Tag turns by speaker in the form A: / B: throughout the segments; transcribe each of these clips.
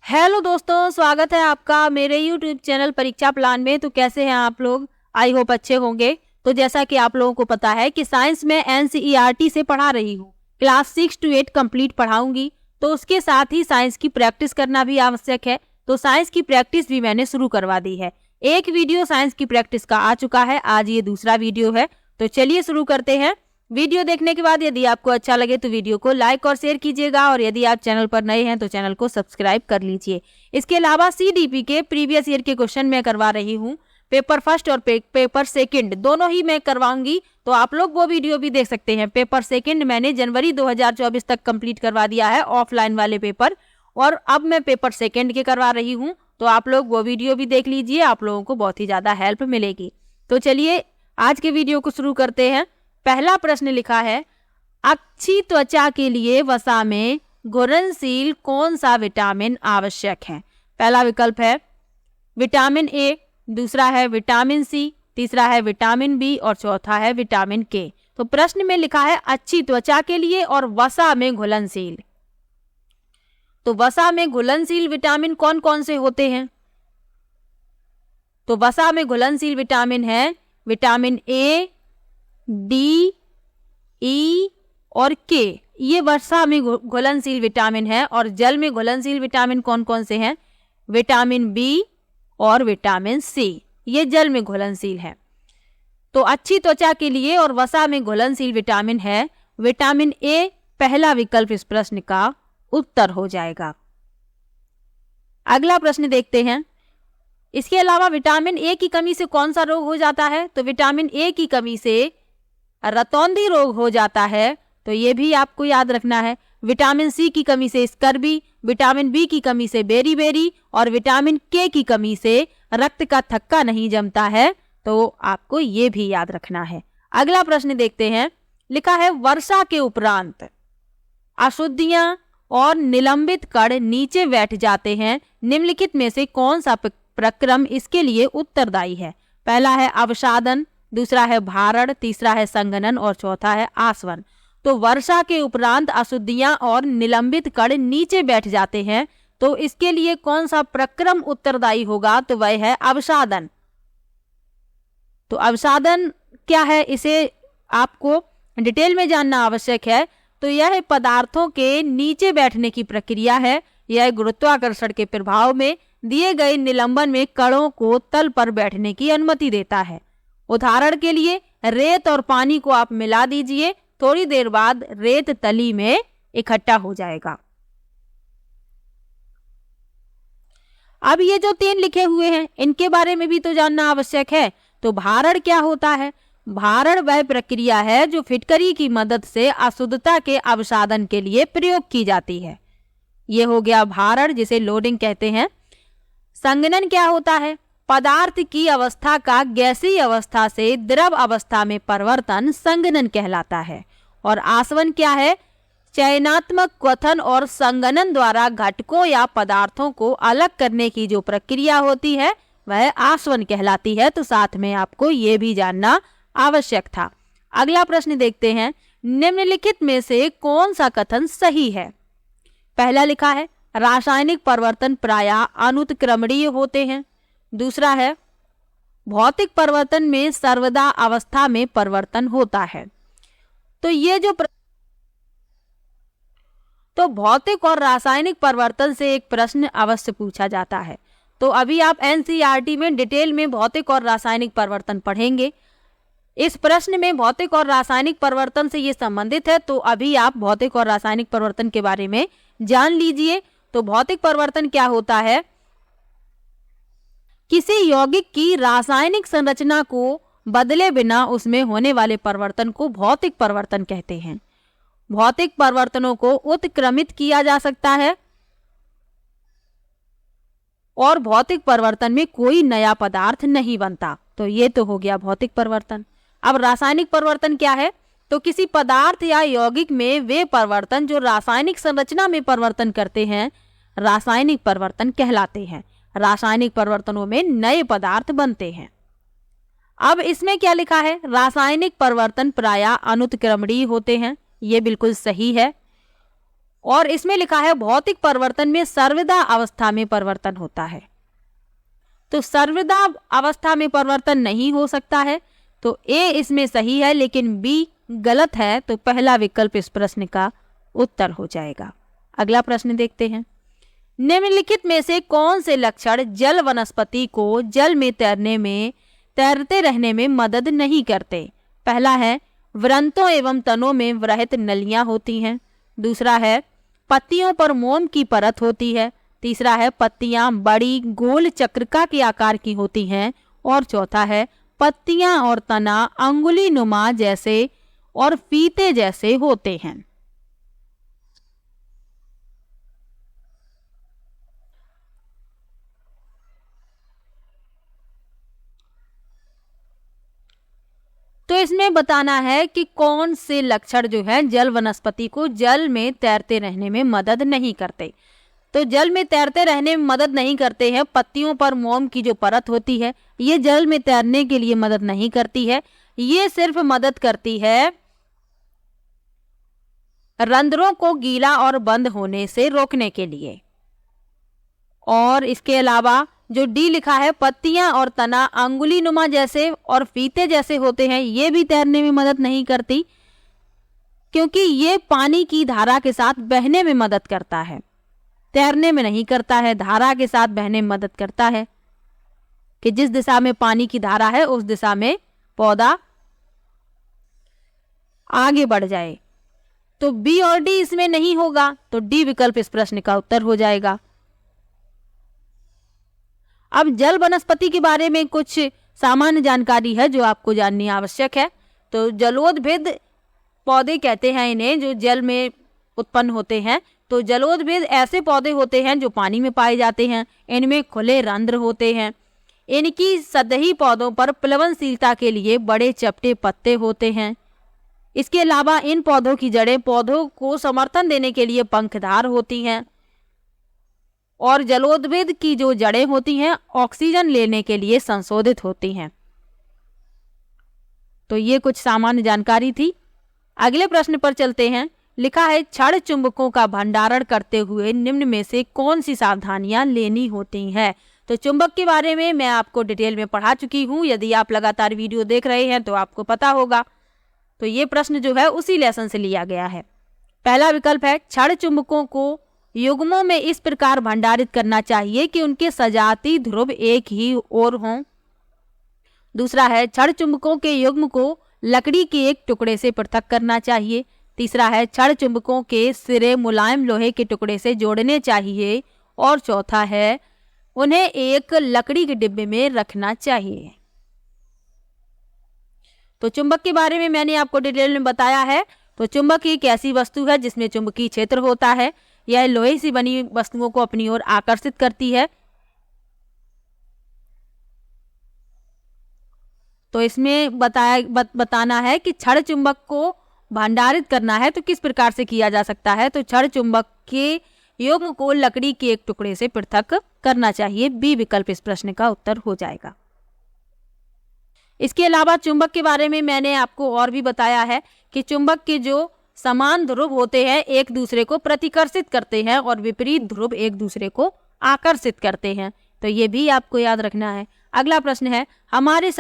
A: Hello दोस्तों, स्वागत है आपका मेरे यूट्यूब चैनल परीक्षा प्लान में। तो कैसे हैं आप लोग? आई होप अच्छे होंगे। तो जैसा कि आप लोगों को पता है कि साइंस में एनसीईआरटी से पढ़ा रही हूँ, क्लास 6 to 8 कंप्लीट पढ़ाऊंगी। तो उसके साथ ही साइंस की प्रैक्टिस करना भी आवश्यक है। तो साइंस की प्रैक्टिस भी मैंने शुरू करवा दी है। एक वीडियो साइंस की प्रैक्टिस का आ चुका है, आज ये दूसरा वीडियो है। तो चलिए शुरू करते हैं। वीडियो देखने के बाद यदि आपको अच्छा लगे तो वीडियो को लाइक और शेयर कीजिएगा, और यदि आप चैनल पर नए हैं तो चैनल को सब्सक्राइब कर लीजिए। इसके अलावा सीडीपी के प्रीवियस ईयर के क्वेश्चन मैं करवा रही हूँ, पेपर फर्स्ट और पेपर सेकंड दोनों ही मैं करवाऊंगी। तो आप लोग वो वीडियो भी देख सकते हैं। पेपर सेकंड मैंने जनवरी 2024 तक कंप्लीट करवा दिया है, ऑफलाइन वाले पेपर, और अब मैं पेपर सेकंड के करवा रही हूँ। तो आप लोग वो वीडियो भी देख लीजिए, आप लोगों को बहुत ही ज्यादा हेल्प मिलेगी। तो चलिए आज के वीडियो को शुरू करते हैं। पहला प्रश्न लिखा है, अच्छी त्वचा के लिए वसा में घुलनशील कौन सा विटामिन आवश्यक है? पहला विकल्प है विटामिन ए, दूसरा है विटामिन सी, तीसरा है विटामिन बी और चौथा है विटामिन के। तो प्रश्न में लिखा है अच्छी त्वचा के लिए और वसा में घुलनशील। तो वसा में घुलनशील विटामिन कौन कौन से होते हैं? तो वसा में घुलनशील विटामिन है विटामिन ए, डी, ई और के। ये वसा में घुलनशील विटामिन है। और जल में घुलनशील विटामिन कौन कौन से हैं? विटामिन बी और विटामिन सी, ये जल में घुलनशील है। तो अच्छी त्वचा के लिए और वसा में घुलनशील विटामिन है विटामिन ए। पहला विकल्प इस प्रश्न का उत्तर हो जाएगा। अगला प्रश्न देखते हैं। इसके अलावा विटामिन ए की कमी से कौन सा रोग हो जाता है? तो विटामिन ए की कमी से रतौंधी रोग हो जाता है। तो ये भी आपको याद रखना है। विटामिन सी की कमी से स्कर्वी, विटामिन बी की कमी से बेरी और विटामिन के की कमी से रक्त का थक्का नहीं जमता है। तो आपको ये भी याद रखना है। अगला प्रश्न देखते हैं। लिखा है वर्षा के उपरांत अशुद्धियां और निलंबित कण नीचे बैठ जाते हैं, निम्नलिखित में से कौन सा प्रक्रम इसके लिए उत्तरदायी है? पहला है अवसादन, दूसरा है भारण, तीसरा है संघनन और चौथा है आसवन। तो वर्षा के उपरांत अशुद्धियां और निलंबित कण नीचे बैठ जाते हैं, तो इसके लिए कौन सा प्रक्रम उत्तरदायी होगा? तो वह है अवसादन। तो अवसादन क्या है, इसे आपको डिटेल में जानना आवश्यक है। तो यह पदार्थों के नीचे बैठने की प्रक्रिया है। यह गुरुत्वाकर्षण के प्रभाव में दिए गए निलंबन में कणों को तल पर बैठने की अनुमति देता है। उदाहरण के लिए रेत और पानी को आप मिला दीजिए, थोड़ी देर बाद रेत तली में इकट्ठा हो जाएगा। अब ये जो तीन लिखे हुए हैं इनके बारे में भी तो जानना आवश्यक है। तो भारण क्या होता है? भारण वह प्रक्रिया है जो फिटकरी की मदद से अशुद्धता के अवसादन के लिए प्रयोग की जाती है। ये हो गया भारण, जिसे लोडिंग कहते हैं। संघनन क्या होता है? पदार्थ की अवस्था का गैसीय अवस्था से द्रव अवस्था में परिवर्तन संघनन कहलाता है। और आसवन क्या है? चयनात्मक क्वथन और संघनन द्वारा घटकों या पदार्थों को अलग करने की जो प्रक्रिया होती है वह आसवन कहलाती है। तो साथ में आपको ये भी जानना आवश्यक था। अगला प्रश्न देखते हैं। निम्नलिखित में से कौन सा कथन सही है? पहला लिखा है रासायनिक परिवर्तन प्रायः अनुत्क्रमणीय होते हैं। दूसरा है भौतिक परिवर्तन में सर्वदा अवस्था में परिवर्तन होता है। तो ये जो तो भौतिक और रासायनिक परिवर्तन से एक प्रश्न अवश्य पूछा जाता है। तो अभी आप एनसीईआरटी में डिटेल में भौतिक और रासायनिक परिवर्तन पढ़ेंगे। इस प्रश्न में भौतिक और रासायनिक परिवर्तन से ये संबंधित है। तो अभी आप भौतिक और रासायनिक परिवर्तन के बारे में जान लीजिए। तो भौतिक परिवर्तन क्या होता है? किसी यौगिक की रासायनिक संरचना को बदले बिना उसमें होने वाले परिवर्तन को भौतिक परिवर्तन कहते हैं। भौतिक परिवर्तनों को उत्क्रमित किया जा सकता है और भौतिक परिवर्तन में कोई नया पदार्थ नहीं बनता। तो ये तो हो गया भौतिक परिवर्तन। अब रासायनिक परिवर्तन क्या है? तो किसी पदार्थ या यौगिक में वे परिवर्तन जो रासायनिक संरचना में परिवर्तन करते हैं रासायनिक परिवर्तन कहलाते हैं। रासायनिक परिवर्तनों में नए पदार्थ बनते हैं। अब इसमें क्या लिखा है? रासायनिक परिवर्तन प्रायः अनुत्क्रमणीय होते हैं। ये बिल्कुल सही है। और इसमें लिखा है भौतिक परिवर्तन में सर्वदा अवस्था में परिवर्तन होता है। तो सर्वदा अवस्था में परिवर्तन नहीं हो सकता है, तो ए इसमें सही है लेकिन बी गलत है, तो पहला विकल्प इस प्रश्न का उत्तर हो जाएगा। अगला प्रश्न देखते हैं। निम्नलिखित में से कौन से लक्षण जल वनस्पति को जल में तैरते रहने में मदद नहीं करते? पहला है वृंतों एवं तनों में वृहत नलियां होती हैं। दूसरा है पत्तियों पर मोम की परत होती है। तीसरा है पत्तियां बड़ी गोल चक्रिका के आकार की होती हैं। और चौथा है पत्तियां और तना अंगुली नुमा जैसे और फीते जैसे होते हैं। तो इसमें बताना है कि कौन से लक्षण जो है जल वनस्पति को जल में तैरते रहने में मदद नहीं करते। तो जल में तैरते रहने में मदद नहीं करते हैं। पत्तियों पर मोम की जो परत होती है ये जल में तैरने के लिए मदद नहीं करती है, ये सिर्फ मदद करती है रंध्रों को गीला और बंद होने से रोकने के लिए। और इसके अलावा जो डी लिखा है पत्तियां और तना अंगुली नुमा जैसे और फीते जैसे होते हैं, ये भी तैरने में मदद नहीं करती, क्योंकि ये पानी की धारा के साथ बहने में मदद करता है, तैरने में नहीं करता है। धारा के साथ बहने में मदद करता है कि जिस दिशा में पानी की धारा है उस दिशा में पौधा आगे बढ़ जाए। तो बी और डी इसमें नहीं होगा, तो डी विकल्प इस प्रश्न का उत्तर हो जाएगा। अब जल वनस्पति के बारे में कुछ सामान्य जानकारी है जो आपको जाननी आवश्यक है। तो जलोदभिद पौधे कहते हैं इन्हें, जो जल में उत्पन्न होते हैं। तो जलोदभिद ऐसे पौधे होते हैं जो पानी में पाए जाते हैं। इनमें खुले रंध्र होते हैं। इनकी सतही पौधों पर प्लवनशीलता के लिए बड़े चपटे पत्ते होते हैं। इसके अलावा इन पौधों की जड़ें पौधों को समर्थन देने के लिए पंखधार होती हैं। और जलोदभिद की जो जड़ें होती हैं ऑक्सीजन लेने के लिए संशोधित होती हैं। तो ये कुछ सामान्य जानकारी थी। अगले प्रश्न पर चलते हैं। लिखा है क्षण चुंबकों का भंडारण करते हुए निम्न में से कौन सी सावधानियां लेनी होती हैं? तो चुंबक के बारे में मैं आपको डिटेल में पढ़ा चुकी हूं। यदि आप लगातार वीडियो देख रहे हैं तो आपको पता होगा। तो ये प्रश्न जो है उसी लेसन से लिया गया है। पहला विकल्प है क्षण चुंबकों को युग्मों में इस प्रकार भंडारित करना चाहिए कि उनके सजाती ध्रुव एक ही ओर हों। दूसरा है क्षण चुंबकों के युग्म को लकड़ी के एक टुकड़े से पृथक करना चाहिए। तीसरा है क्षण चुंबकों के सिरे मुलायम लोहे के टुकड़े से जोड़ने चाहिए। और चौथा है उन्हें एक लकड़ी के डिब्बे में रखना चाहिए। तो चुंबक के बारे में मैंने आपको डिटेल में बताया है। तो चुंबक एक ऐसी वस्तु है जिसमें चुंबकीय क्षेत्र होता है। यह लोहे से बनी वस्तुओं को अपनी ओर आकर्षित करती है। तो इसमें बताना है कि क्षण चुंबक को भंडारित करना है तो किस प्रकार से किया जा सकता है। तो क्षण चुंबक के युग्म को लकड़ी के एक टुकड़े से पृथक करना चाहिए। बी विकल्प इस प्रश्न का उत्तर हो जाएगा। इसके अलावा चुंबक के बारे में मैंने आपको और भी बताया है कि चुंबक के जो समान ध्रुव होते हैं एक दूसरे को प्रतिकर्षित करते हैं और विपरीत ध्रुव एक दूसरे को आकर्षित करते हैं। तो ये भी आपको याद रखना है। अगला प्रश्न है हमारे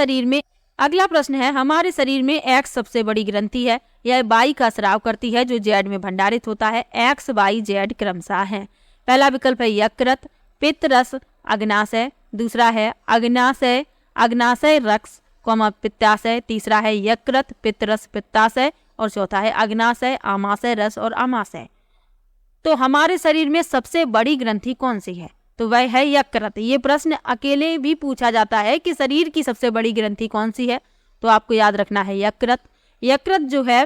A: शरीर में एक्स सबसे बड़ी ग्रंथि है। यह वाई का स्राव करती है जो जेड में भंडारित होता है। एक्स वाई जेड क्रमशः है। पहला विकल्प है यकृत, पित्त, रस, अग्नाशय। दूसरा है अग्नाशय रक्स, पित्ताशय। तीसरा है यकृत, पित्त, रस, पित्ताशय। और चौथा है अग्नाशय, आमाशय, रस और आमाशय। तो हमारे शरीर में सबसे बड़ी ग्रंथि कौन सी है? तो वह है यकृत। ये प्रश्न अकेले भी पूछा जाता है कि शरीर की सबसे बड़ी ग्रंथि कौन सी है, तो आपको याद रखना है यकृत। यकृत जो है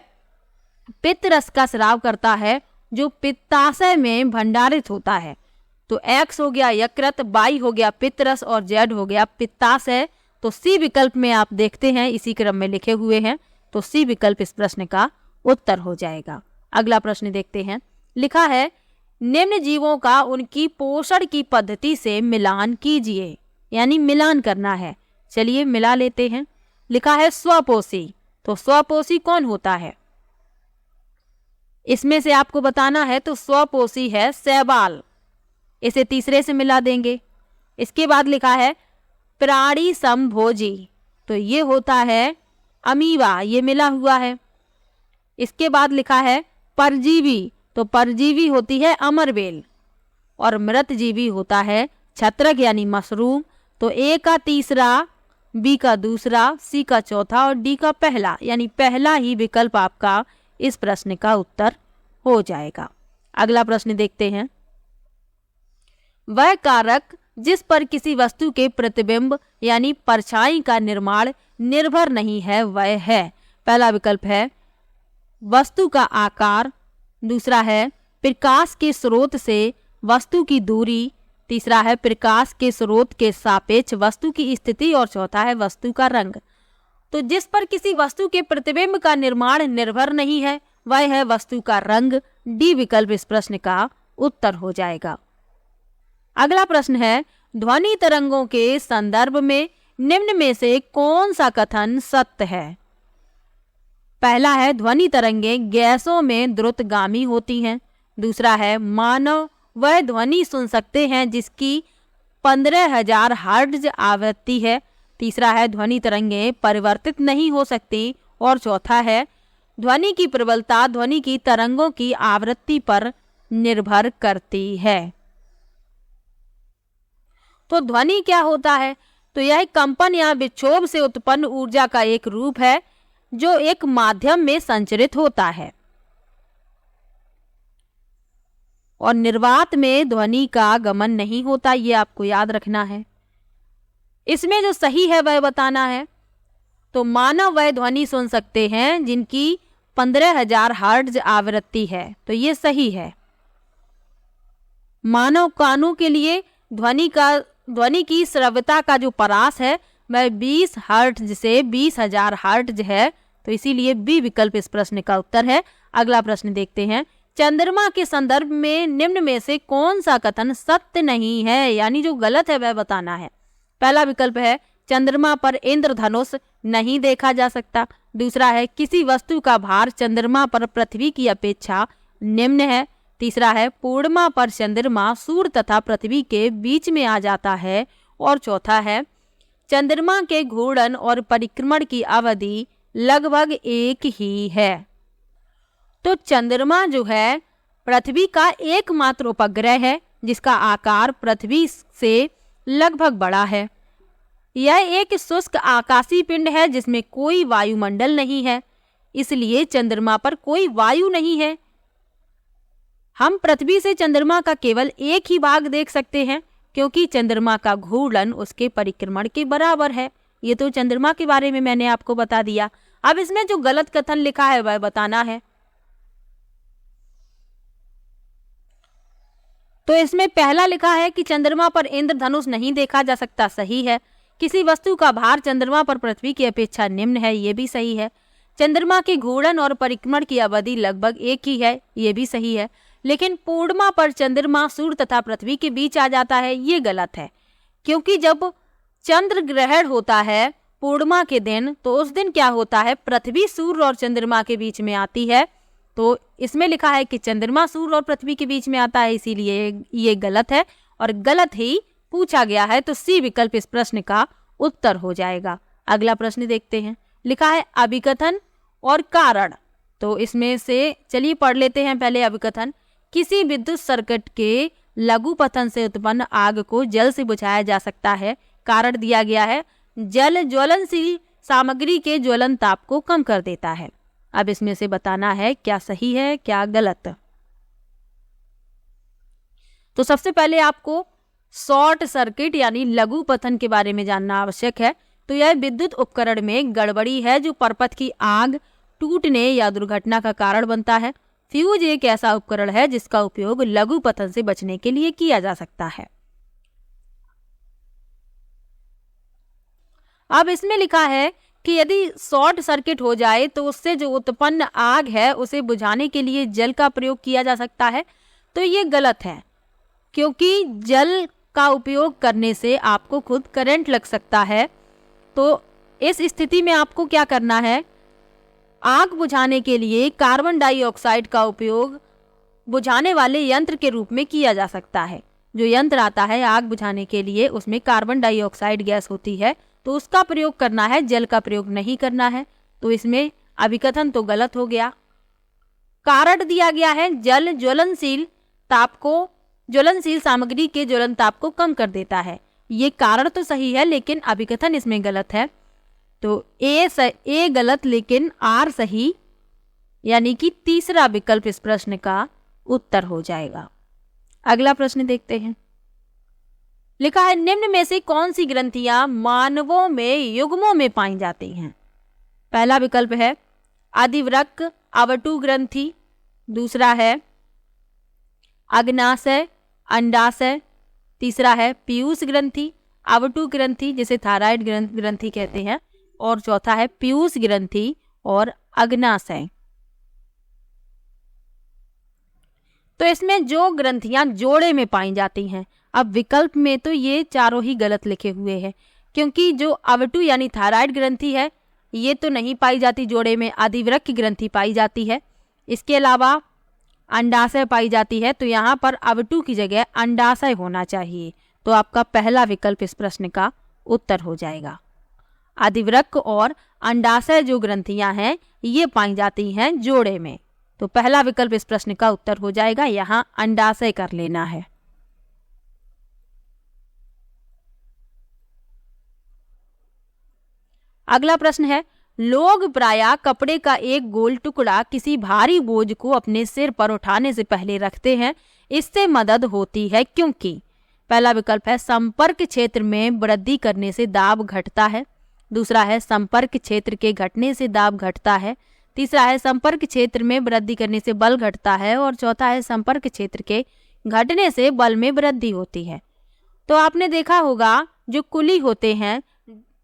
A: पित्त रस का स्राव करता है जो पित्ताशय में भंडारित होता है। तो एक्स हो गया यकृत, वाई हो गया पित्त रस और जेड हो गया पित्ताशय। तो सी विकल्प में आप देखते हैं इसी क्रम में लिखे हुए हैं। तो सी विकल्प इस प्रश्न का उत्तर हो जाएगा। अगला प्रश्न देखते हैं। लिखा है निम्न जीवों का उनकी पोषण की पद्धति से मिलान कीजिए, यानी मिलान करना है। चलिए मिला लेते हैं। लिखा है स्वपोषी। तो स्वपोषी कौन होता है? इसमें से आपको बताना है तो स्वपोषी है शैवाल, इसे तीसरे से मिला देंगे। इसके बाद लिखा है प्राणी समभोजी, तो ये होता है अमीबा, ये मिला हुआ है। इसके बाद लिखा है परजीवी, तो परजीवी होती है अमरबेल, और मृतजीवी होता है छत्रक यानी मशरूम। तो ए का तीसरा, बी का दूसरा, सी का चौथा और डी का पहला, यानी पहला ही विकल्प आपका इस प्रश्न का उत्तर हो जाएगा। अगला प्रश्न देखते हैं। वह कारक जिस पर किसी वस्तु के प्रतिबिंब यानी परछाई का निर्माण निर्भर नहीं है वह है। पहला विकल्प है वस्तु का आकार, दूसरा है प्रकाश के स्रोत से वस्तु की दूरी, तीसरा है प्रकाश के स्रोत के सापेक्ष वस्तु की स्थिति और चौथा है वस्तु का रंग। तो जिस पर किसी वस्तु के प्रतिबिंब का निर्माण निर्भर नहीं है वह है वस्तु का रंग। डी विकल्प इस प्रश्न का उत्तर हो जाएगा। अगला प्रश्न है ध्वनि तरंगों के संदर्भ में निम्न में से कौन सा कथन सत्य है। पहला है ध्वनि तरंगें गैसों में द्रुतगामी होती हैं, दूसरा है मानव वह ध्वनि सुन सकते हैं जिसकी 15,000 हर्ट्ज आवृत्ति है, तीसरा है ध्वनि तरंगें परिवर्तित नहीं हो सकती, और चौथा है ध्वनि की प्रबलता ध्वनि की तरंगों की आवृत्ति पर निर्भर करती है। तो ध्वनि क्या होता है, तो यह कंपन या विक्षोभ से उत्पन्न ऊर्जा का एक रूप है जो एक माध्यम में संचरित होता है, और निर्वात में ध्वनि का गमन नहीं होता, ये आपको याद रखना है। इसमें जो सही है वह बताना है। तो मानव वह ध्वनि सुन सकते हैं जिनकी 15,000 हर्ट्ज आवृत्ति है, तो ये सही है। मानव कानों के लिए ध्वनि की श्रव्यता का जो परास है वह 20 हर्ट्ज से 20,000 हर्ट्ज है, तो इसीलिए बी विकल्प इस प्रश्न का उत्तर है। अगला प्रश्न देखते हैं। चंद्रमा के संदर्भ में निम्न में से कौन सा कथन सत्य नहीं है, यानी जो गलत है वह बताना है। पहला विकल्प है चंद्रमा पर इंद्रधनुष नहीं देखा जा सकता, दूसरा है किसी वस्तु का भार चंद्रमा पर पृथ्वी की अपेक्षा निम्न है, तीसरा है पूर्णिमा पर चंद्रमा सूर्य तथा पृथ्वी के बीच में आ जाता है, और चौथा है चंद्रमा के घूर्णन और परिक्रमण की अवधि लगभग एक ही है। तो चंद्रमा जो है पृथ्वी का एकमात्र उपग्रह है जिसका आकार पृथ्वी से लगभग बड़ा है। यह एक शुष्क आकाशीय पिंड है जिसमें कोई वायुमंडल नहीं है, इसलिए चंद्रमा पर कोई वायु नहीं है। हम पृथ्वी से चंद्रमा का केवल एक ही भाग देख सकते हैं क्योंकि चंद्रमा का घूर्णन उसके परिक्रमण के बराबर है। ये तो चंद्रमा के बारे में मैंने आपको बता दिया। अब इसमें जो गलत कथन लिखा है वह बताना है। तो इसमें पहला लिखा है कि चंद्रमा पर इंद्रधनुष नहीं देखा जा सकता, सही है। किसी वस्तु का भार चंद्रमा पर पृथ्वी की अपेक्षा निम्न है, ये भी सही है। चंद्रमा के घूर्णन और परिक्रमण की अवधि लगभग एक ही है, ये भी सही है। लेकिन पूर्णिमा पर चंद्रमा सूर्य तथा पृथ्वी के बीच आ जाता है, ये गलत है, क्योंकि जब चंद्र ग्रहण होता है पूर्णिमा के दिन तो उस दिन क्या होता है, पृथ्वी सूर्य और चंद्रमा के बीच में आती है। तो इसमें लिखा है कि चंद्रमा सूर्य और पृथ्वी के बीच में आता है, इसीलिए ये गलत है और गलत ही पूछा गया है। तो सी विकल्प इस प्रश्न का उत्तर हो जाएगा। अगला प्रश्न देखते हैं। लिखा है अभिकथन और कारण। तो इसमें से चलिए पढ़ लेते हैं पहले अभिकथन। किसी विद्युत सर्किट के लघु पतन से उत्पन्न आग को जल से बुझाया जा सकता है। कारण दिया गया है जल ज्वलनशील सामग्री के ज्वलन ताप को कम कर देता है। अब इसमें से बताना है क्या सही है क्या गलत। तो सबसे पहले आपको शॉर्ट सर्किट यानी लघु पतन के बारे में जानना आवश्यक है। तो यह विद्युत उपकरण में गड़बड़ी है जो परपथ की आग टूटने या दुर्घटना का कारण बनता है। फ्यूज एक ऐसा उपकरण है जिसका उपयोग लघु पतन से बचने के लिए किया जा सकता है। अब इसमें लिखा है कि यदि शॉर्ट सर्किट हो जाए तो उससे जो उत्पन्न आग है उसे बुझाने के लिए जल का प्रयोग किया जा सकता है। तो ये गलत है, क्योंकि जल का उपयोग करने से आपको खुद करंट लग सकता है। तो इस स्थिति में आपको क्या करना है, आग बुझाने के लिए कार्बन डाइऑक्साइड का उपयोग बुझाने वाले यंत्र के रूप में किया जा सकता है। जो यंत्र आता है आग बुझाने के लिए उसमें कार्बन डाइऑक्साइड गैस होती है, तो उसका प्रयोग करना है, जल का प्रयोग नहीं करना है। तो इसमें अभिकथन तो गलत हो गया। कारण दिया गया है जल ज्वलनशील सामग्री के ज्वलन ताप को कम कर देता है। ये कारण तो सही है लेकिन अभिकथन इसमें गलत है। तो ए गलत लेकिन आर सही, यानी कि तीसरा विकल्प इस प्रश्न का उत्तर हो जाएगा। अगला प्रश्न देखते हैं। लिखा है निम्न में से कौन सी ग्रंथियां मानवों में युग्मों में पाई जाती हैं? पहला विकल्प है आदिवृक्क अवटु ग्रंथि, दूसरा है अग्नाशय अंडाशय, तीसरा है पीयूष ग्रंथि अवटु ग्रंथि जिसे थायराइड ग्रंथि कहते हैं, और चौथा है पीयूष ग्रंथि और अग्नाशय। तो इसमें जो ग्रंथियां जोड़े में पाई जाती हैं, अब विकल्प में तो ये चारों ही गलत लिखे हुए हैं, क्योंकि जो अवटु यानी थायराइड ग्रंथि है ये तो नहीं पाई जाती जोड़े में, आदिवृक्क ग्रंथि पाई जाती है। इसके अलावा अंडाशय पाई जाती है, तो यहाँ पर अवटु की जगह अंडाशय होना चाहिए। तो आपका पहला विकल्प इस प्रश्न का उत्तर हो जाएगा। आदिवृक्क और अंडाशय जो ग्रंथियां हैं ये पाई जाती हैं जोड़े में, तो पहला विकल्प इस प्रश्न का उत्तर हो जाएगा। यहाँ अंडाशय कर लेना है। अगला प्रश्न है लोग प्रायः कपड़े का एक गोल टुकड़ा किसी भारी बोझ को अपने सिर पर उठाने से पहले रखते हैं, इससे मदद होती है क्योंकि पहला विकल्प है संपर्क क्षेत्र में वृद्धि करने से दाब घटता है, दूसरा है संपर्क क्षेत्र के घटने से दाब घटता है, तीसरा है संपर्क क्षेत्र में वृद्धि करने से बल घटता है, और चौथा है संपर्क क्षेत्र के घटने से बल में वृद्धि होती है। तो आपने देखा होगा जो कुली होते हैं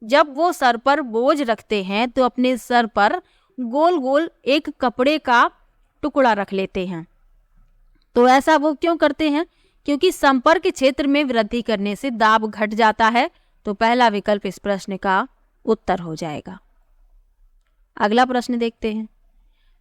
A: जब वो सर पर बोझ रखते हैं तो अपने सर पर गोल गोल एक कपड़े का टुकड़ा रख लेते हैं। तो ऐसा वो क्यों करते हैं? क्योंकि संपर्क क्षेत्र में वृद्धि करने से दाब घट जाता है। तो पहला विकल्प इस प्रश्न का उत्तर हो जाएगा। अगला प्रश्न देखते हैं।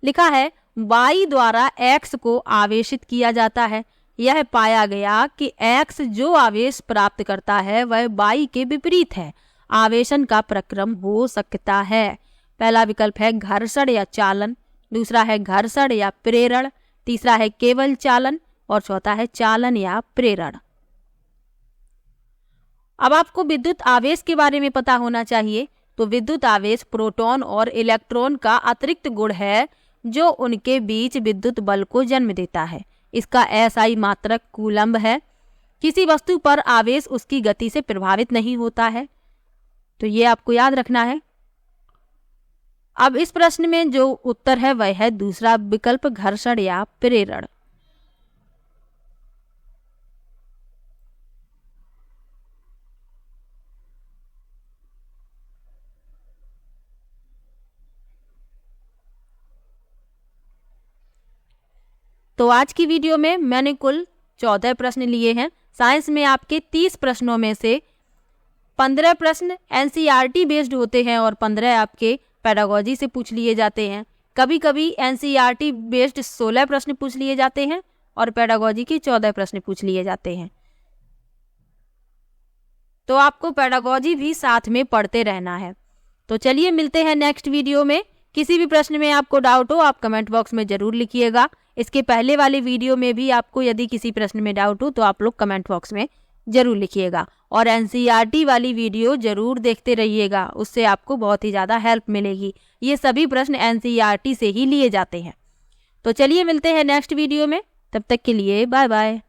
A: लिखा है वाई द्वारा एक्स को आवेशित किया जाता है, यह पाया गया कि एक्स जो आवेश प्राप्त करता है वह वाई के विपरीत है, आवेशन का प्रक्रम हो सकता है। पहला विकल्प है घर्षण या चालन, दूसरा है घर्षण या प्रेरण, तीसरा है केवल चालन, और चौथा है चालन या प्रेरण। अब आपको विद्युत आवेश के बारे में पता होना चाहिए। तो विद्युत आवेश प्रोटॉन और इलेक्ट्रॉन का अतिरिक्त गुण है जो उनके बीच विद्युत बल को जन्म देता है। इसका एसआई मात्रक कूलम्ब है। किसी वस्तु पर आवेश उसकी गति से प्रभावित नहीं होता है, तो ये आपको याद रखना है। अब इस प्रश्न में जो उत्तर है वह है दूसरा विकल्प घर्षण या प्रेरण। तो आज की वीडियो में मैंने कुल 14 प्रश्न लिए हैं। साइंस में आपके 30 प्रश्नों में से 15 प्रश्न एनसीईआरटी बेस्ड होते हैं और 15 आपके पेडागोजी से पूछ लिए जाते हैं। कभी कभी एनसीईआरटी बेस्ड 16 प्रश्न पूछ लिए जाते हैं और पेडागोजी के 14 प्रश्न पूछ लिए जाते हैं। तो आपको पेडागोजी भी साथ में पढ़ते रहना है। तो चलिए मिलते हैं नेक्स्ट वीडियो में। किसी भी प्रश्न में आपको डाउट हो आप कमेंट बॉक्स में जरूर लिखिएगा। इसके पहले वाले वीडियो में भी आपको यदि किसी प्रश्न में डाउट हो तो आप लोग कमेंट बॉक्स में जरूर लिखिएगा, और एनसीईआरटी वाली वीडियो जरूर देखते रहिएगा, उससे आपको बहुत ही ज़्यादा हेल्प मिलेगी। ये सभी प्रश्न एनसीईआरटी से ही लिए जाते हैं। तो चलिए मिलते हैं नेक्स्ट वीडियो में, तब तक के लिए बाय बाय।